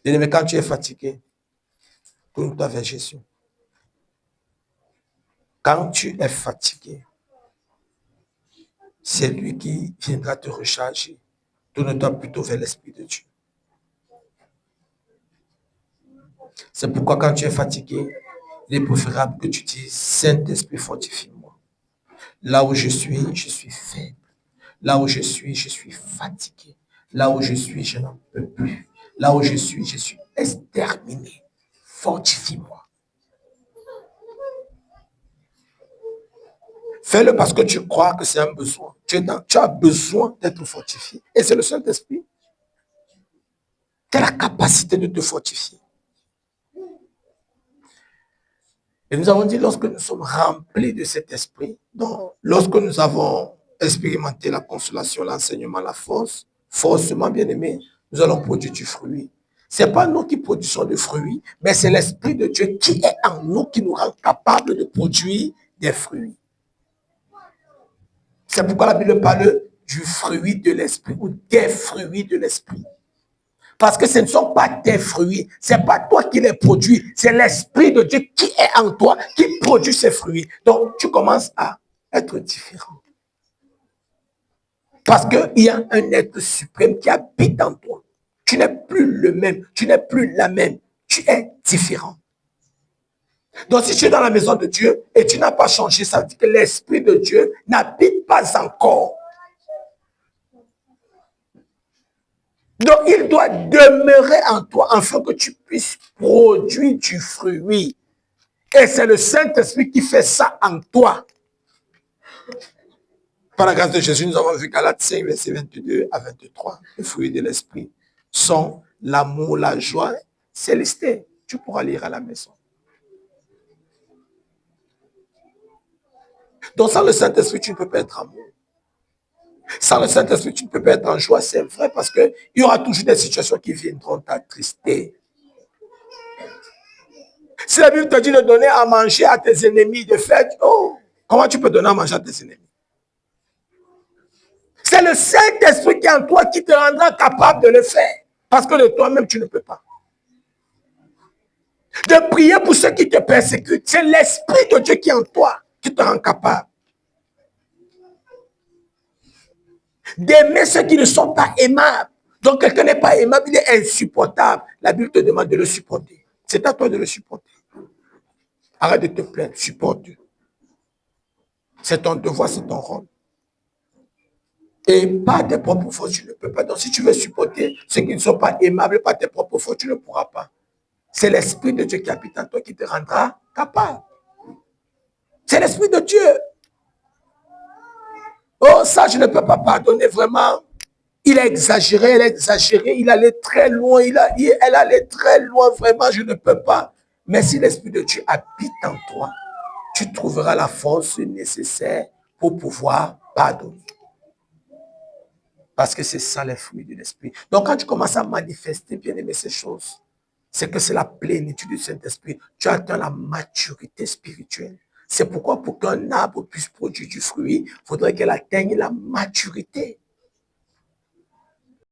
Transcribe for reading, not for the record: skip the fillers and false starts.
Bien-aimé, quand tu es fatigué, tourne-toi vers Jésus. Quand tu es fatigué, c'est lui qui viendra te recharger. Tourne-toi plutôt vers l'Esprit de Dieu. C'est pourquoi quand tu es fatigué, il est préférable que tu dises, Saint-Esprit, fortifie-moi. Là où je suis faible. Là où je suis fatigué. Là où je n'en peux plus. Là où je suis exterminé. Fortifie-moi. Fais-le parce que tu crois que c'est un besoin. Tu as besoin d'être fortifié. Et c'est le Saint-Esprit qui a la capacité de te fortifier. Et nous avons dit, lorsque nous sommes remplis de cet esprit, donc lorsque nous avons expérimenté la consolation, l'enseignement, la force, forcément, bien aimé, nous allons produire du fruit. Ce n'est pas nous qui produisons du fruit, mais c'est l'Esprit de Dieu qui est en nous, qui nous rend capables de produire des fruits. C'est pourquoi la Bible parle du fruit de l'esprit ou des fruits de l'esprit. Parce que ce ne sont pas tes fruits, ce n'est pas toi qui les produis, c'est l'Esprit de Dieu qui est en toi, qui produit ces fruits. Donc, tu commences à être différent. Parce qu'il y a un être suprême qui habite en toi. Tu n'es plus le même, tu n'es plus la même, tu es différent. Donc, si tu es dans la maison de Dieu et tu n'as pas changé, ça veut dire que l'Esprit de Dieu n'habite pas encore. Donc, il doit demeurer en toi afin que tu puisses produire du fruit. Et c'est le Saint-Esprit qui fait ça en toi. Par la grâce de Jésus, nous avons vu Galates 5, versets 22 à 23. Les fruits de l'Esprit sont l'amour, la joie. C'est listé. Tu pourras lire à la maison. Donc, sans le Saint-Esprit, tu ne peux pas être amour. Sans le Saint-Esprit, tu ne peux pas être en joie. C'est vrai parce qu'il y aura toujours des situations qui viendront t'attrister. Si la Bible te dit de donner à manger à tes ennemis, de faire, oh, comment tu peux donner à manger à tes ennemis? C'est le Saint-Esprit qui est en toi qui te rendra capable de le faire. Parce que de toi-même, tu ne peux pas. De prier pour ceux qui te persécutent. C'est l'Esprit de Dieu qui est en toi qui te rend capable. D'aimer ceux qui ne sont pas aimables. Donc, quelqu'un n'est pas aimable, il est insupportable. La Bible te demande de le supporter. C'est à toi de le supporter. Arrête de te plaindre, supporte-le. C'est ton devoir, c'est ton rôle. Et pas tes propres fautes, tu ne peux pas. Donc, si tu veux supporter ceux qui ne sont pas aimables par tes propres fautes, tu ne pourras pas. C'est l'Esprit de Dieu qui habite en toi qui te rendra capable. C'est l'Esprit de Dieu. Oh, ça, je ne peux pas pardonner vraiment. Il a exagéré, elle a exagéré, il allait très loin, elle allait très loin, vraiment, je ne peux pas. Mais si l'Esprit de Dieu habite en toi, tu trouveras la force nécessaire pour pouvoir pardonner. Parce que c'est ça les fruits de l'Esprit. Donc, quand tu commences à manifester, bien aimé, ces choses, c'est que c'est la plénitude du Saint-Esprit. Tu atteins la maturité spirituelle. C'est pourquoi pour qu'un arbre puisse produire du fruit, il faudrait qu'elle atteigne la maturité.